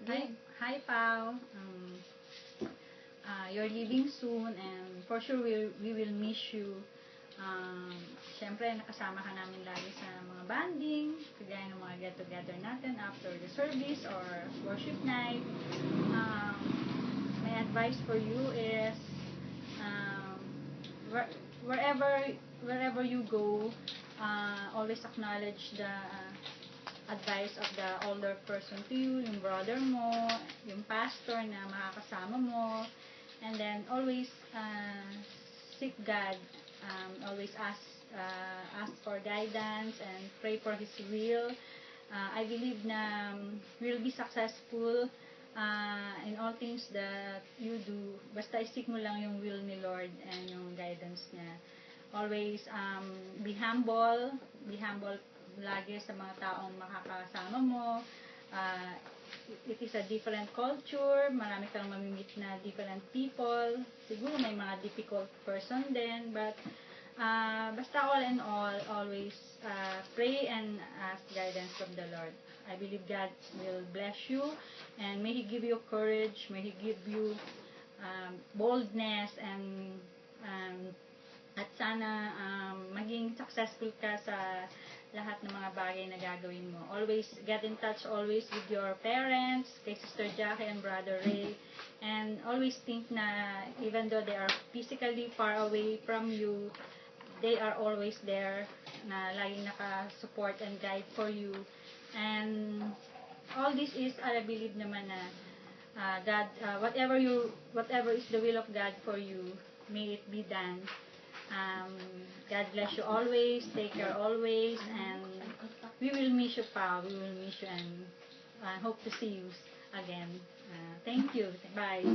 Hi, again. hi Pao. You're leaving soon and for sure we will miss you. Um, Siyempre, nakasama ka namin lagi sa mga banding, kagaya ng mga get-together natin after the service or worship night. Um, my advice for you is um, where, wherever wherever you go, always acknowledge the advice of the older person to you, yung brother mo, yung pastor na makakasama mo, and then always seek God, always ask for guidance and pray for His will. I believe na we'll be successful in all things that you do. Basta isik mo lang yung will ni Lord and yung guidance niya. Always be humble lagi sa mga taong makakasama mo. Uh, it is a different culture, marami kang mamimit na different people. Siguro may mga difficult person din, but basta all in all, always pray and ask guidance from the Lord. I believe God will bless you and may He give you courage, may He give you boldness um, at sana maging successful ka sa lahat ng mga bagay na gagawin mo. Always get in touch always with your parents, kay Sister Jackie and Brother Ray. And always think na even though they are physically far away from you, they are always there na laging naka-support and guide for you. And all this is, I believe naman na God, whatever is the will of God for you, may it be done. God bless you always, take care always, and we will miss you, Pa. We will miss you and hope to see you again. Thank you. Bye.